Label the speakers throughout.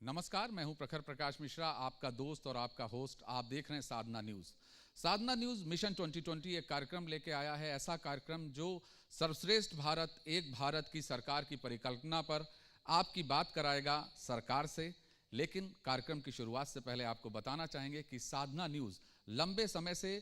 Speaker 1: नमस्कार, मैं हूं प्रखर प्रकाश मिश्रा, आपका दोस्त और आपका होस्ट। आप देख रहे हैं साधना न्यूज़। साधना न्यूज़ मिशन 2020 एक कार्यक्रम लेके आया है, ऐसा कार्यक्रम जो सर्वश्रेष्ठ भारत, एक भारत की सरकार की परिकल्पना पर आपकी बात कराएगा सरकार से। लेकिन कार्यक्रम की शुरुआत से पहले आपको बताना चाहेंगे कि साधना न्यूज़ लंबे समय से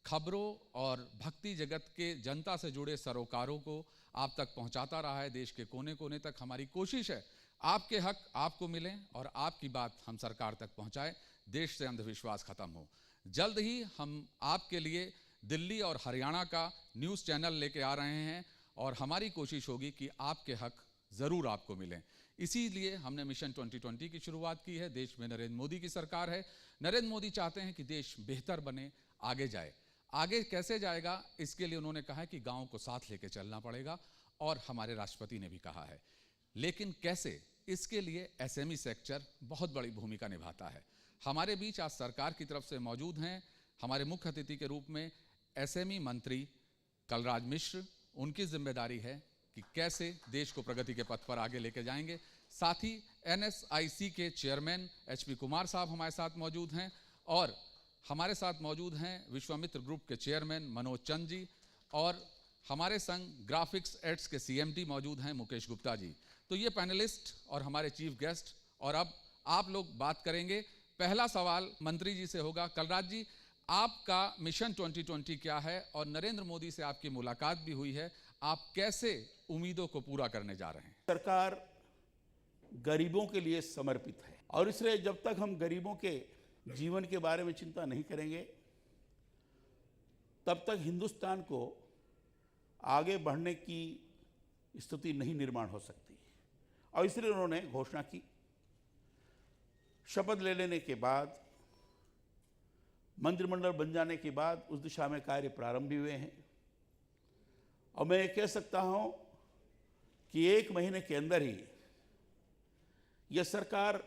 Speaker 1: खबरों और भक्ति जगत के जनता से जुड़े सरोकारों को आप तक पहुंचाता रहा है। देश के कोने कोने तक हमारी कोशिश है आपके हक आपको मिलें और आपकी बात हम सरकार तक पहुंचाएं, देश से अंधविश्वास खत्म हो। जल्द ही हम आपके लिए दिल्ली और हरियाणा का न्यूज़ चैनल लेके आ रहे हैं और हमारी कोशिश होगी कि आपके हक ज़रूर आपको मिलें। इसीलिए हमने मिशन 2020 की शुरुआत की है। देश में नरेंद्र मोदी की सरकार है। नरेंद्र मोदी चाहते हैं कि देश बेहतर बने, आगे जाए। आगे कैसे जाएगा, इसके लिए उन्होंने कहा है कि गाँव को साथ लेके चलना पड़ेगा और हमारे राष्ट्रपति ने भी कहा है। लेकिन कैसे, इसके लिए एसएमई सेक्टर बहुत बड़ी भूमिका निभाता है। हमारे बीच आज सरकार की तरफ से मौजूद हैं हमारे मुख्य अतिथि के रूप में एसएमई मंत्री कलराज मिश्र। उनकी जिम्मेदारी है कि कैसे देश को प्रगति के पथ पर आगे लेके जाएंगे। साथ ही एनएसआईसी के चेयरमैन एचपी कुमार साहब हमारे साथ मौजूद हैं और हमारे साथ मौजूद हैं विश्वामित्र ग्रुप के चेयरमैन मनोज चंद जी और हमारे संग ग्राफिक्स एड्स के सीएमडी मौजूद हैं मुकेश गुप्ता जी। तो ये पैनलिस्ट और हमारे चीफ गेस्ट, और अब आप लोग बात करेंगे। पहला सवाल मंत्री जी से होगा। कलराज जी, आपका मिशन 2020 क्या है और नरेंद्र मोदी से आपकी मुलाकात भी हुई है, आप कैसे उम्मीदों को पूरा करने जा रहे हैं?
Speaker 2: सरकार गरीबों के लिए समर्पित है और इसलिए जब तक हम गरीबों के जीवन के बारे में चिंता नहीं करेंगे तब तक हिंदुस्तान को आगे बढ़ने की स्थिति नहीं निर्माण हो सकती। और इसलिए उन्होंने घोषणा की। शपथ ले लेने के बाद, मंत्रिमंडल बन जाने के बाद उस दिशा में कार्य प्रारंभ भी हुए हैं और मैं ये कह सकता हूं कि 1 महीने के अंदर ही यह सरकार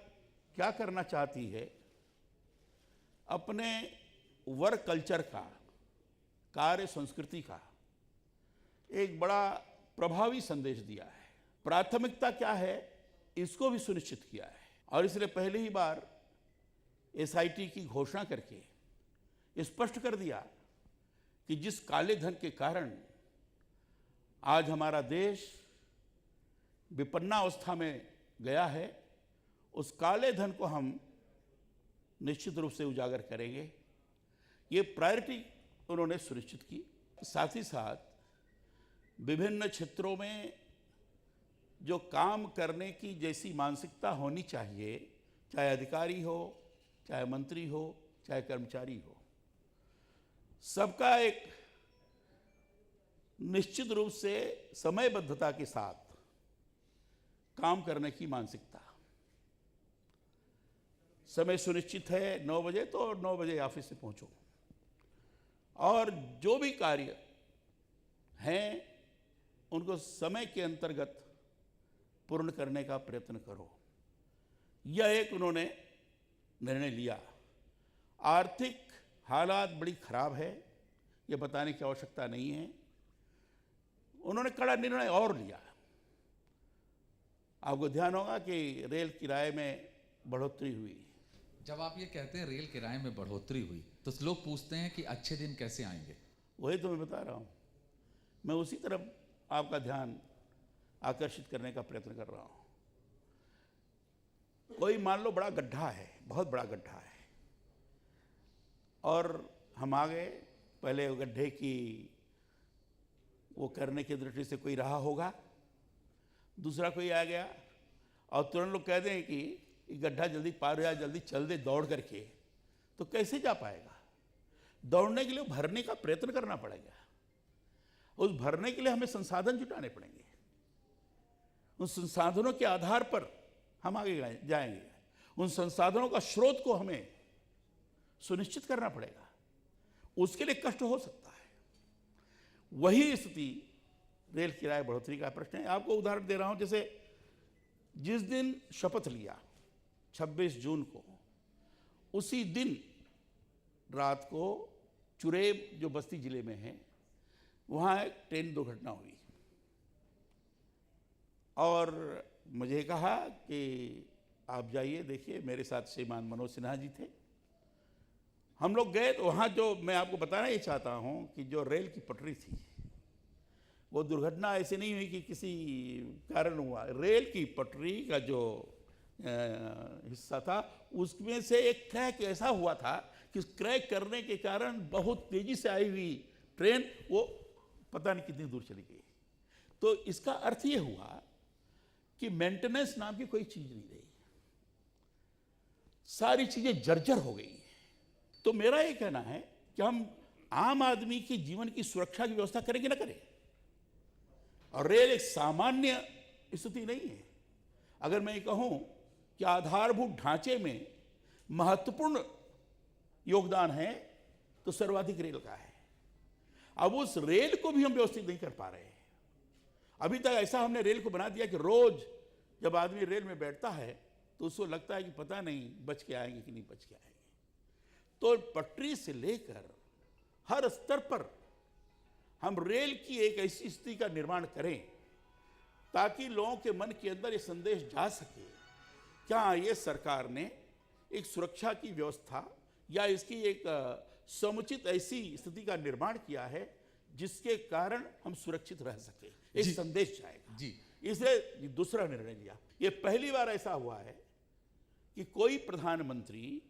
Speaker 2: क्या करना चाहती है, अपने वर्क कल्चर का, कार्य संस्कृति का एक बड़ा प्रभावी संदेश दिया है। प्राथमिकता क्या है इसको भी सुनिश्चित किया है और इसलिए पहली ही बार एसआईटी की घोषणा करके स्पष्ट कर दिया कि जिस काले धन के कारण आज हमारा देश विपन्नावस्था में गया है, उस काले धन को हम निश्चित रूप से उजागर करेंगे। ये प्रायोरिटी उन्होंने सुनिश्चित की। साथ ही साथ विभिन्न क्षेत्रों में जो काम करने की जैसी मानसिकता होनी चाहिए, चाहे अधिकारी हो, चाहे मंत्री हो, चाहे कर्मचारी हो, सबका एक निश्चित रूप से समयबद्धता के साथ काम करने की मानसिकता। समय सुनिश्चित है 9 बजे तो 9 बजे ऑफिस से पहुंचो और जो भी कार्य हैं उनको समय के अंतर्गत पूर्ण करने का प्रयत्न करो। यह एक उन्होंने निर्णय लिया। आर्थिक हालात बड़ी खराब है, यह बताने की आवश्यकता नहीं है। उन्होंने कड़ा निर्णय और लिया। आपको ध्यान होगा कि रेल किराए में बढ़ोतरी हुई।
Speaker 1: जब आप ये कहते हैं रेल किराए में बढ़ोतरी हुई तो लोग पूछते हैं कि अच्छे दिन कैसे आएंगे।
Speaker 2: वही तो मैं बता रहा हूँ। मैं उसी तरफ आपका ध्यान आकर्षित करने का प्रयत्न कर रहा हूँ। कोई मान लो बड़ा गड्ढा है, बहुत बड़ा गड्ढा है, और हम आ गए। पहले गड्ढे की वो करने की दृष्टि से कोई रहा होगा, दूसरा कोई आ गया और तुरंत लोग कह दें कि गड्ढा जल्दी पार हो जाए, जल्दी चल दे दौड़ करके, तो कैसे जा पाएगा? दौड़ने के लिए भरने का प्रयत्न करना पड़ेगा। उस भरने के लिए हमें संसाधन जुटाने पड़ेंगे। उन संसाधनों के आधार पर हम आगे जाएंगे। उन संसाधनों का स्रोत को हमें सुनिश्चित करना पड़ेगा। उसके लिए कष्ट हो सकता है। वही स्थिति रेल किराए बढ़ोतरी का प्रश्न है। आपको उदाहरण दे रहा हूं, जैसे जिस दिन शपथ लिया 26 जून को, उसी दिन रात को चुरेब जो बस्ती जिले में है, वहाँ एक ट्रेन दुर्घटना हुई और मुझे कहा कि आप जाइए देखिए, मेरे साथ श्रीमान मनोज सिन्हा जी थे, हम लोग गए तो वहाँ जो मैं आपको बताना ये चाहता हूँ कि जो रेल की पटरी थी वो दुर्घटना ऐसे नहीं हुई कि किसी कारण हुआ। रेल की पटरी का जो हिस्सा था उसमें से एक क्रैक ऐसा हुआ था कि क्रैक करने के कारण बहुत तेजी से आई हुई ट्रेन वो पता नहीं कितनी दूर चली गई। तो इसका अर्थ ये हुआ कि मेंटेनेंस नाम की कोई चीज नहीं रही, सारी चीजें जर्जर हो गई। तो मेरा ये कहना है कि हम आम आदमी की जीवन की सुरक्षा की व्यवस्था करें कि ना करें। और रेल एक सामान्य स्थिति नहीं है। अगर मैं ये कहूं कि आधारभूत ढांचे में महत्वपूर्ण योगदान है तो सर्वाधिक रेल का है। अब उस रेल को भी हम व्यवस्थित नहीं कर पा रहे हैं। अभी तक ऐसा हमने रेल को बना दिया कि रोज जब आदमी रेल में बैठता है तो उसको लगता है कि पता नहीं बच के आएंगे कि नहीं बच के आएंगे। तो पटरी से लेकर हर स्तर पर हम रेल की एक ऐसी स्थिति का निर्माण करें ताकि लोगों के मन के अंदर ये संदेश जा सके, क्या ये सरकार ने एक सुरक्षा की व्यवस्था या इसकी एक समुचित ऐसी स्थिति का निर्माण किया है जिसके कारण हम सुरक्षित रह सके, एक संदेश जाएगा जी। इसलिए दूसरा निर्णय लिया। ये पहली बार ऐसा हुआ है कि कोई प्रधानमंत्री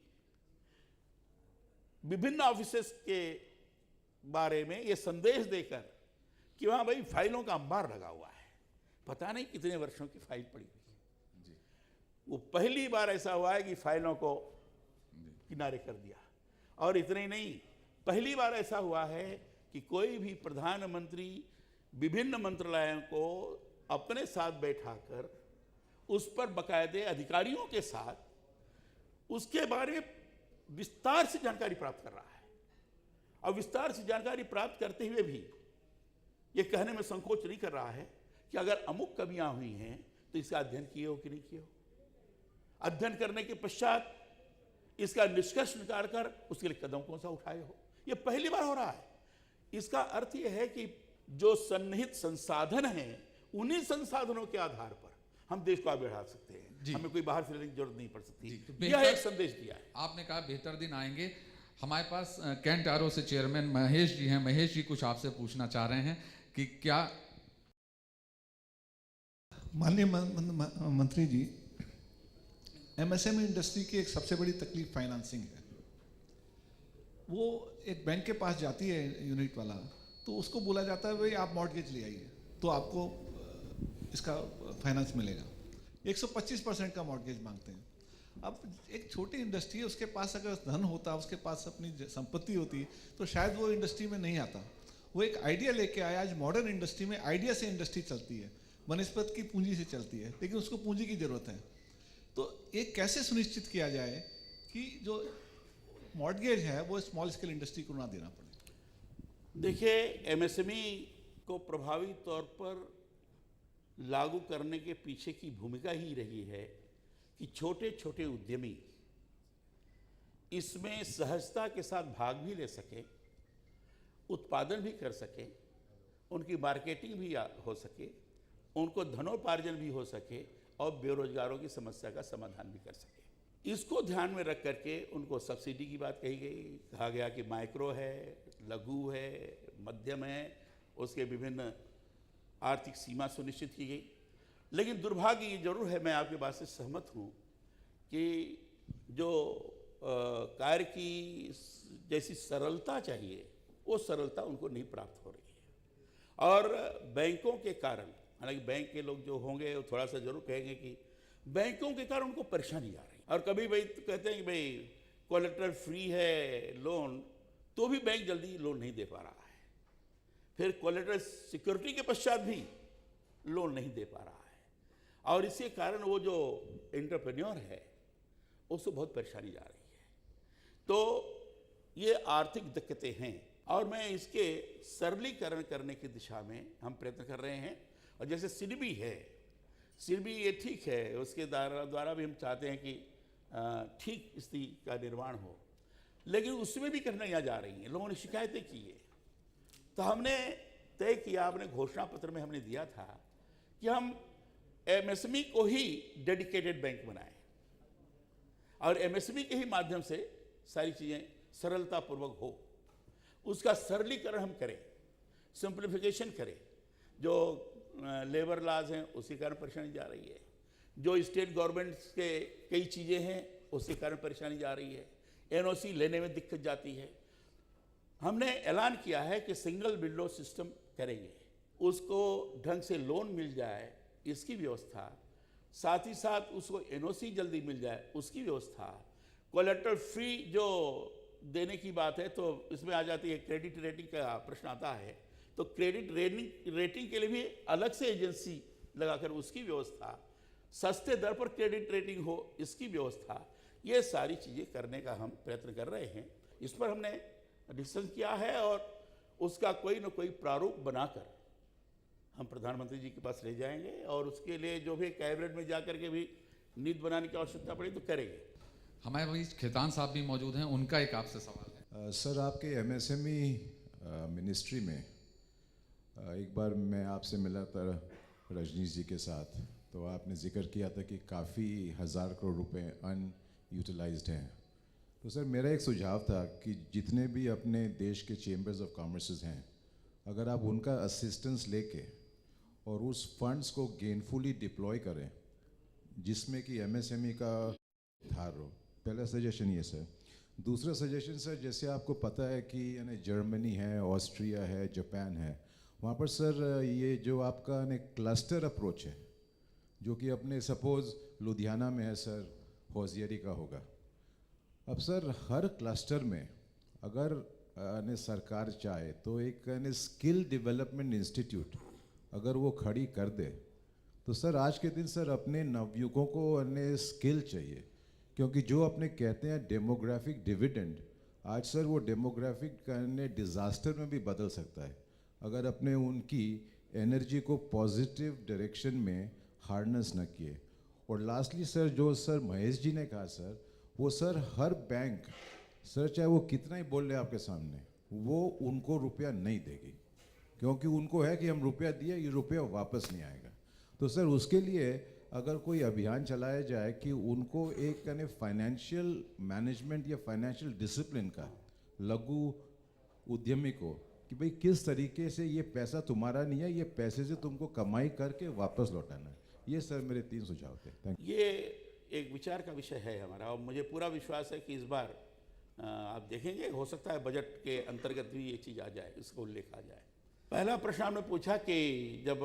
Speaker 2: विभिन्न ऑफिसेस के बारे में ये संदेश देकर कि वहां भाई फाइलों का अंबार लगा हुआ है, पता नहीं कितने वर्षों की फाइल पड़ी हुई है जी। वो पहली बार ऐसा हुआ है कि फाइलों को किनारे कर दिया। और इतना ही नहीं, पहली बार ऐसा हुआ है कि कोई भी प्रधानमंत्री विभिन्न मंत्रालयों को अपने साथ बैठाकर उस पर बाकायदे अधिकारियों के साथ उसके बारे में विस्तार से जानकारी प्राप्त कर रहा है। और विस्तार से जानकारी प्राप्त करते हुए भी ये कहने में संकोच नहीं कर रहा है कि अगर अमुक कमियां हुई हैं तो इसका अध्ययन किए हो कि नहीं किए हो। अध्ययन करने के पश्चात इसका निष्कर्ष निकाल कर उसके लिए कदम कौन सा उठाए हो। ये पहली बार हो रहा है। इसका अर्थ यह है कि जो सन्निहित संसाधन हैं उन्हीं संसाधनों के आधार पर हम देश को आगे बढ़ा सकते हैं, हमें कोई बाहर से लेने की जरूरत नहीं पड़ सकती। यह एक संदेश दिया है।
Speaker 1: आपने कहा बेहतर दिन आएंगे। हमारे पास कैंट आरओ से चेयरमैन महेश जी हैं। महेश जी कुछ आपसे पूछना चाह रहे हैं कि क्या।
Speaker 3: माननीय मंत्री जी, एमएसएमई इंडस्ट्री की एक सबसे बड़ी तकलीफ फाइनेंसिंग है। वो एक बैंक के पास जाती है यूनिट वाला, तो उसको बोला जाता है भाई आप मॉर्टगेज ले आइए तो आपको इसका फाइनेंस मिलेगा। 125% का मॉर्टगेज मांगते हैं। अब एक छोटी इंडस्ट्री है, उसके पास अगर धन होता, उसके पास अपनी संपत्ति होती तो शायद वो इंडस्ट्री में नहीं आता। वो एक आइडिया लेके आया। आज मॉडर्न इंडस्ट्री में आइडिया से इंडस्ट्री चलती है, बनस्पत की पूंजी से चलती है, लेकिन उसको पूंजी की जरूरत है। तो ये कैसे सुनिश्चित किया जाए कि जो मॉर्टगेज है वो स्मॉल स्केल इंडस्ट्री को ना देना पड़े।
Speaker 2: देखिए, एमएसएमई को प्रभावी तौर पर लागू करने के पीछे की भूमिका ही रही है कि छोटे छोटे उद्यमी इसमें सहजता के साथ भाग भी ले सके, उत्पादन भी कर सके, उनकी मार्केटिंग भी हो सके, उनको धनोपार्जन भी हो सके और बेरोजगारों की समस्या का समाधान भी कर सके। इसको ध्यान में रख करके उनको सब्सिडी की बात कही गई। कहा गया कि माइक्रो है, लघु है, मध्यम है, उसके विभिन्न आर्थिक सीमा सुनिश्चित की गई। लेकिन दुर्भाग्य ये जरूर है, मैं आपकी बात से सहमत हूँ कि जो कार्य की जैसी सरलता चाहिए वो सरलता उनको नहीं प्राप्त हो रही है। और बैंकों के कारण, हालांकि बैंक के लोग जो होंगे वो थोड़ा सा जरूर कहेंगे कि बैंकों के कारण उनको परेशानी आ रही है। और कभी भाई तो कहते हैं कि भाई कोलेटरल फ्री है लोन, तो भी बैंक जल्दी लोन नहीं दे पा रहा है। फिर कोलेटरल सिक्योरिटी के पश्चात भी लोन नहीं दे पा रहा है। और इसके कारण वो जो एंटरप्रेन्योर है उसको बहुत परेशानी जा रही है। तो ये आर्थिक दिक्कतें हैं और मैं इसके सरलीकरण करने की दिशा में हम प्रयत्न कर रहे हैं। और जैसे सिडबी है, सिडबी ये ठीक है, उसके द्वारा भी हम चाहते हैं कि ठीक स्थिति का निर्माण हो, लेकिन उसमें भी कठिनाइयाँ जा रही हैं। लोगों ने शिकायतें की है। तो हमने तय किया, अपने घोषणा पत्र में हमने दिया था कि हम एमएसएमई को ही डेडिकेटेड बैंक बनाएं। और एमएसएमई के ही माध्यम से सारी चीज़ें सरलतापूर्वक हो, उसका सरलीकरण हम करें, सिंप्लीफिकेशन करें। जो लेबर लॉज हैं उसके कारण परेशानी जा रही है, जो स्टेट गवर्नमेंट्स के कई चीज़ें हैं उसके कारण परेशानी जा रही है, एनओसी लेने में दिक्कत जाती है। हमने ऐलान किया है कि सिंगल विंडो सिस्टम करेंगे, उसको ढंग से लोन मिल जाए इसकी व्यवस्था, साथ ही साथ उसको एनओसी जल्दी मिल जाए उसकी व्यवस्था, कोलेटरल फ्री जो देने की बात है तो इसमें आ जाती है, क्रेडिट रेटिंग का प्रश्न आता है, तो क्रेडिट रेटिंग के लिए भी अलग से एजेंसी लगाकर उसकी व्यवस्था, सस्ते दर पर क्रेडिट रेटिंग हो इसकी व्यवस्था, ये सारी चीज़ें करने का हम प्रयत्न कर रहे हैं। इस पर हमने डिस्कस किया है और उसका कोई न कोई प्रारूप बनाकर हम प्रधानमंत्री जी के पास ले जाएंगे और उसके लिए जो भी कैबिनेट में जाकर के भी नीति बनाने की आवश्यकता पड़ी तो करेंगे।
Speaker 1: हमारे बीच खेतान साहब भी मौजूद हैं, उनका एक आपसे सवाल है।
Speaker 4: सर, आपके एमएसएमई मिनिस्ट्री में एक बार मैं आपसे मिला था रजनीश जी के साथ, तो आपने जिक्र किया था कि काफ़ी हज़ार करोड़ रुपए अनयूटिलाइज्ड हैं। तो सर, मेरा एक सुझाव था कि जितने भी अपने देश के चेंबर्स ऑफ कॉमर्स हैं, अगर आप उनका असिस्टेंस लेके और उस फंड्स को गेनफुली डिप्लॉय करें जिसमें कि एमएसएमई का धार हो। पहला सजेशन ये सर। दूसरा सजेशन सर, जैसे आपको पता है कि यानी जर्मनी है, ऑस्ट्रिया है, जापान है, वहाँ पर सर ये जो आपका क्लस्टर अप्रोच है, जो कि अपने सपोज़ लुधियाना में है सर, होजियरी का होगा। अब सर हर क्लस्टर में अगर सरकार चाहे तो एक स्किल डेवलपमेंट इंस्टीट्यूट अगर वो खड़ी कर दे तो सर आज के दिन सर अपने नवयुवकों को स्किल चाहिए, क्योंकि जो अपने कहते हैं डेमोग्राफिक डिविडेंड, आज सर वो डेमोग्राफिक डिज़ास्टर में भी बदल सकता है अगर अपने उनकी एनर्जी को पॉजिटिव डायरेक्शन में हार्नेस न किए। और लास्टली सर, जो सर महेश जी ने कहा सर, वो सर हर बैंक सर चाहे वो कितना ही बोल रहे आपके सामने, वो उनको रुपया नहीं देगी, क्योंकि उनको है कि हम रुपया दिए, ये रुपया वापस नहीं आएगा। तो सर उसके लिए अगर कोई अभियान चलाया जाए कि उनको एक फाइनेंशियल मैनेजमेंट या फाइनेंशियल डिसिप्लिन का लघु उद्यमी को, कि भाई किस तरीके से ये पैसा तुम्हारा नहीं है, ये पैसे से तुमको कमाई करके वापस लौटाना है। ये सर मेरे 3 सुझाव थे। Thank you.
Speaker 2: ये एक विचार का विषय है हमारा और मुझे पूरा विश्वास है कि इस बार आप देखेंगे, हो सकता है बजट के अंतर्गत भी ये चीज़ आ जाए, इसको उल्लेख आ जाए। पहला प्रश्न आपने पूछा कि जब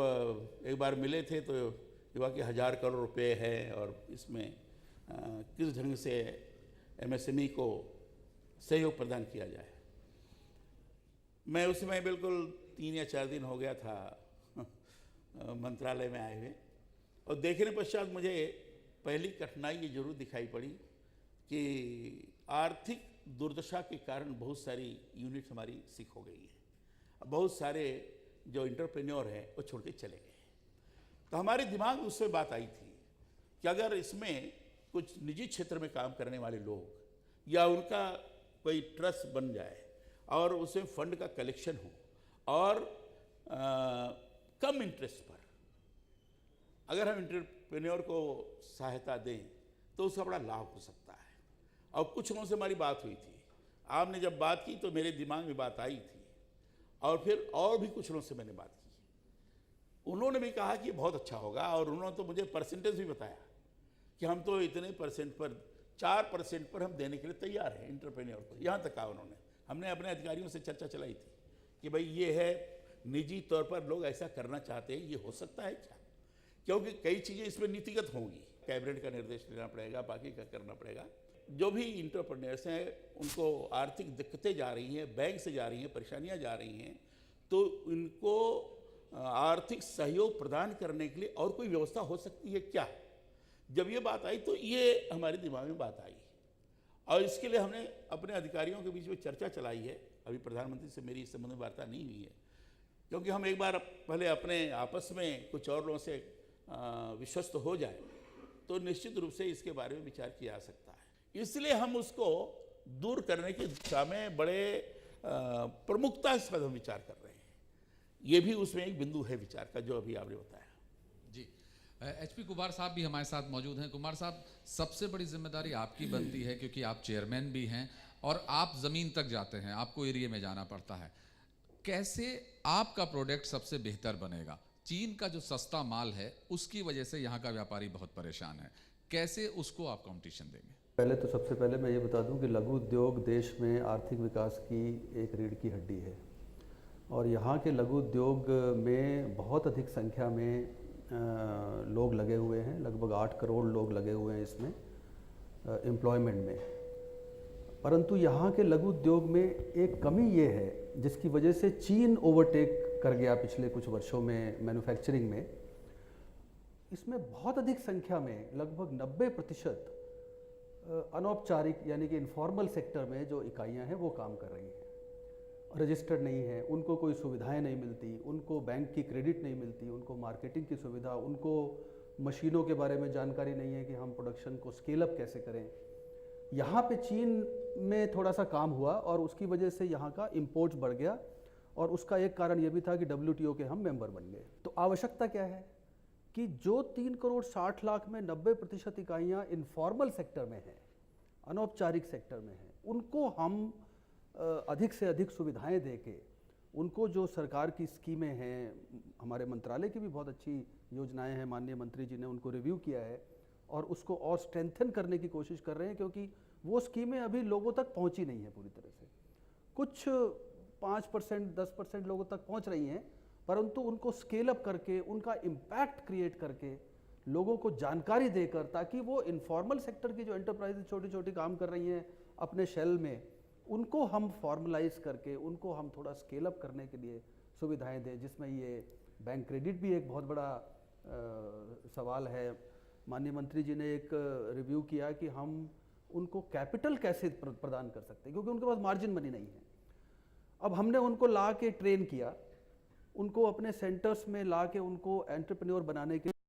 Speaker 2: एक बार मिले थे तो युवा के 1000 करोड़ रुपए है और इसमें किस ढंग से एमएसएमई को सहयोग प्रदान किया जाए। मैं उसमें बिल्कुल 3 या 4 दिन हो गया था मंत्रालय में आए हुए, और देखने पश्चात मुझे पहली कठिनाई ये जरूर दिखाई पड़ी कि आर्थिक दुर्दशा के कारण बहुत सारी यूनिट हमारी सिक हो गई है, बहुत सारे जो एंटरप्रेन्योर हैं वो छोड़ के चले गए। तो हमारे दिमाग में उससे बात आई थी कि अगर इसमें कुछ निजी क्षेत्र में काम करने वाले लोग या उनका कोई ट्रस्ट बन जाए और उसमें फंड का कलेक्शन हो और कम इंटरेस्ट पर अगर हम एंटरप्रेन्योर को सहायता दें तो उसका बड़ा लाभ हो सकता है। और कुछ लोगों से हमारी बात हुई थी, आपने जब बात की तो मेरे दिमाग में बात आई थी, और फिर और भी कुछ लोगों से मैंने बात की, उन्होंने भी कहा कि बहुत अच्छा होगा, और उन्होंने तो मुझे परसेंटेज भी बताया कि हम तो इतने परसेंट पर 4% पर हम देने के लिए तैयार हैं एंटरप्रेन्योर को। यहाँ तक कहा उन्होंने, हमने अपने अधिकारियों से चर्चा चलाई थी कि भाई ये है निजी तौर पर लोग ऐसा करना चाहते हैं, ये हो सकता है क्या, क्योंकि कई चीज़ें इसमें नीतिगत होंगी, कैबिनेट का निर्देश लेना पड़ेगा, बाकी का करना पड़ेगा। जो भी इंटरप्रेन्योर्स हैं उनको आर्थिक दिक्कतें जा रही हैं, बैंक से जा रही हैं, परेशानियां जा रही हैं, तो इनको आर्थिक सहयोग प्रदान करने के लिए और कोई व्यवस्था हो सकती है क्या। जब ये बात आई तो ये हमारे दिमाग में बात आई, और इसके लिए हमने अपने अधिकारियों के बीच में चर्चा चलाई है। अभी प्रधानमंत्री से मेरी इस संबंध में वार्ता नहीं हुई है, क्योंकि हम एक बार पहले अपने आपस में कुछ और लोगों से विश्वस्त हो जाए तो निश्चित रूप से इसके बारे में विचार किया जा सकता है। इसलिए हम उसको दूर करने की दिशा में बड़े प्रमुखता से हम विचार कर रहे हैं। ये भी उसमें एक बिंदु है विचार का जो अभी आपने बताया।
Speaker 1: जी, HP कुमार साहब भी हमारे साथ मौजूद हैं। कुमार साहब, सबसे बड़ी जिम्मेदारी आपकी बनती है क्योंकि आप चेयरमैन भी हैं और आप ज़मीन तक जाते हैं, आपको एरिया में जाना पड़ता है। कैसे आपका प्रोडक्ट सबसे बेहतर बनेगा? चीन का जो सस्ता माल है उसकी वजह से यहाँ का व्यापारी बहुत परेशान है, कैसे उसको आप कंपटीशन देंगे?
Speaker 5: पहले तो सबसे पहले मैं ये बता दूं कि लघु उद्योग देश में आर्थिक विकास की एक रीढ़ की हड्डी है और यहाँ के लघु उद्योग में बहुत अधिक संख्या में लोग लगे हुए हैं। लगभग 8 करोड़ लोग लगे हुए हैं इसमें एम्प्लॉयमेंट में। परंतु यहाँ के लघु उद्योग में एक कमी ये है जिसकी वजह से चीन ओवरटेक कर गया पिछले कुछ वर्षों में मैन्युफैक्चरिंग में। इसमें बहुत अधिक संख्या में लगभग 90% अनौपचारिक यानी कि इनफॉर्मल सेक्टर में जो इकाइयाँ हैं वो काम कर रही हैं, रजिस्टर्ड नहीं है, उनको कोई सुविधाएं नहीं मिलती, उनको बैंक की क्रेडिट नहीं मिलती, उनको मार्केटिंग की सुविधा, उनको मशीनों के बारे में जानकारी नहीं है कि हम प्रोडक्शन को स्केल अप कैसे करें। यहाँ पे चीन में थोड़ा सा काम हुआ और उसकी वजह से यहाँ का इम्पोर्ट बढ़ गया और उसका एक कारण ये भी था कि WTO के हम मेंबर बन गए। तो आवश्यकता क्या है कि जो 3 करोड़ 60 लाख में 90% इकाइयाँ इनफॉर्मल सेक्टर में हैं, अनौपचारिक सेक्टर में हैं, उनको हम अधिक से अधिक सुविधाएं देके, उनको जो सरकार की स्कीमें हैं, हमारे मंत्रालय की भी बहुत अच्छी योजनाएं हैं, माननीय मंत्री जी ने उनको रिव्यू किया है और उसको और स्ट्रेंथन करने की कोशिश कर रहे हैं क्योंकि वो स्कीमें अभी लोगों तक पहुंची नहीं है पूरी तरह से। कुछ 5% 10% लोगों तक पहुंच रही हैं, परंतु उनको स्केल अप करके, उनका इम्पैक्ट क्रिएट करके, लोगों को जानकारी देकर, ताकि वो इनफॉर्मल सेक्टर की जो एंटरप्राइजेज छोटी छोटी काम कर रही हैं अपने शेल में, उनको हम फॉर्मलाइज करके उनको हम थोड़ा स्केल अप करने के लिए सुविधाएं दें, जिसमें ये बैंक क्रेडिट भी एक बहुत बड़ा सवाल है। माननीय मंत्री जी ने एक रिव्यू किया कि हम उनको कैपिटल कैसे प्रदान कर सकते हैं क्योंकि उनके पास मार्जिन मनी नहीं है। अब हमने उनको ला के ट्रेन किया, उनको अपने सेंटर्स में ला के उनको एंटरप्रेन्योर बनाने के